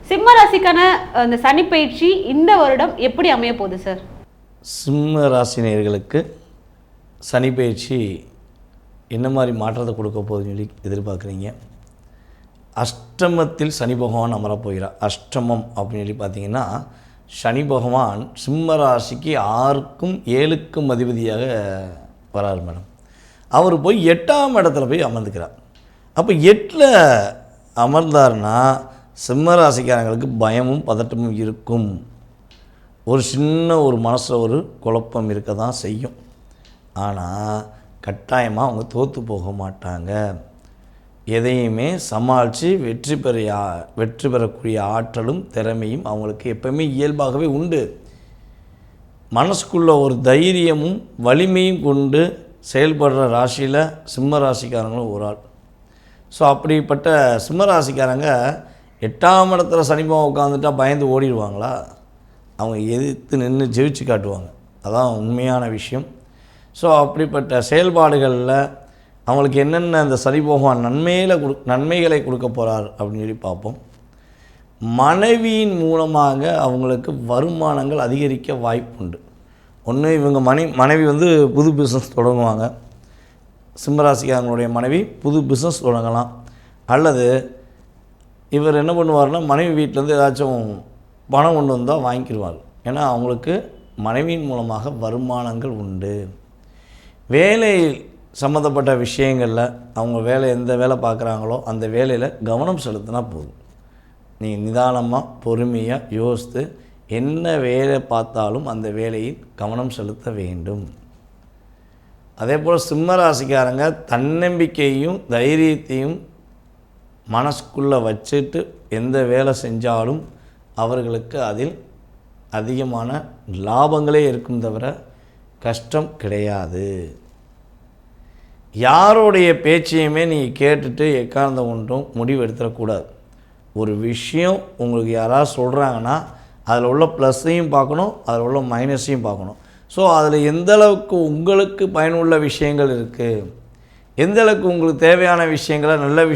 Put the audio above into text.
சிம்ம ராசிக்கான அந்த சனி பயிற்சி இந்த வருடம் எப்படி அமைய போகுது சார்? சிம்ம ராசினியர்களுக்கு சனி பயிற்சி என்ன மாதிரி மாற்றத்தை கொடுக்க போகுதுன்னு சொல்லி எதிர்பார்க்குறீங்க. அஷ்டமத்தில் சனி பகவான் அமரப்போகிறார். அஷ்டமம் அப்படின்னு சொல்லி பார்த்தீங்கன்னா, சனி பகவான் சிம்ம ராசிக்கு 6க்கும் 7க்கும் அதிபதியாக வராரு மேடம். அவர் போய் 8ஆம் இடத்துல போய் அமர்ந்துக்கிறார். அப்போ 8ல் அமர்ந்தார்னா சிம்ம ராசிக்காரங்களுக்கு பயமும் பதட்டமும் இருக்கும். ஒரு சின்ன ஒரு மனசில் ஒரு குழப்பம் இருக்க தான் செய்யும். ஆனால் கட்டாயமாக அவங்க தோற்று போக மாட்டாங்க. எதையுமே சமாளித்து வெற்றி பெறக்கூடிய ஆற்றலும் திறமையும் அவங்களுக்கு எப்பவுமே இயல்பாகவே உண்டு. மனசுக்குள்ள ஒரு தைரியமும் வலிமையும் கொண்டு செயல்படுற ராசியில் சிம்ம ராசிக்காரங்களும் ஒரு ஆள். ஸோ அப்படிப்பட்ட சிம்ம ராசிக்காரங்க 8ஆம் இடத்துல சனிபாவம் உட்காந்துட்டா பயந்து ஓடிடுவாங்களா? அவங்க எதிர்த்து நின்று ஜெயிச்சு காட்டுவாங்க. அதான் உண்மையான விஷயம். ஸோ அப்படிப்பட்ட செயல்பாடுகளில் அவங்களுக்கு என்னென்ன அந்த சனி பகவான் நன்மைகளை கொடுக்க போகிறார் அப்படின்னு சொல்லி பார்ப்போம். மனைவியின் மூலமாக அவங்களுக்கு வருமானங்கள் அதிகரிக்க வாய்ப்புண்டு. ஒன்று, இவங்க மனைவி புது பிஸ்னஸ் தொடங்குவாங்க. சிம்மராசிக்காரங்களுடைய மனைவி புது பிஸ்னஸ் தொடங்கலாம். அல்லது இவர் என்ன பண்ணுவார்னா, மனைவி வீட்டிலேருந்து ஏதாச்சும் பணம் கொண்டு வந்தால் வாங்கிக்கிடுவார். ஏன்னா அவங்களுக்கு மனைவியின் மூலமாக வருமானங்கள் உண்டு. வேலை சம்மந்தப்பட்ட விஷயங்களில் அவங்க எந்த வேலை பார்க்குறாங்களோ அந்த வேலையில் கவனம் செலுத்தினா போதும். நீங்கள் நிதானமாக பொறுமையாக யோசித்து என்ன வேலை பார்த்தாலும் அந்த வேலையில் கவனம் செலுத்த வேண்டும். அதே போல் சிம்ம ராசிக்காரங்க தன்னம்பிக்கையும் தைரியத்தையும் மனசுக்குள்ளே வச்சுட்டு எந்த வேலை செஞ்சாலும் அவர்களுக்கு அதில் அதிகமான லாபங்களே இருக்கும் தவிர கஷ்டம் கிடையாது. யாருடைய பேச்சையுமே நீங்கள் கேட்டுட்டு எக்காரணம் ஒன்றும் முடிவு எடுத்துடக்கூடாது. ஒரு விஷயம் உங்களுக்கு யாராவது சொல்கிறாங்கன்னா அதில் உள்ள ப்ளஸ்ஸையும் பார்க்கணும், அதில் உள்ள மைனஸையும் பார்க்கணும். ஸோ அதில் எந்தளவுக்கு உங்களுக்கு பயனுள்ள விஷயங்கள் இருக்குது, எந்தளவுக்கு உங்களுக்கு தேவையான விஷயங்களை நல்ல விஷயம்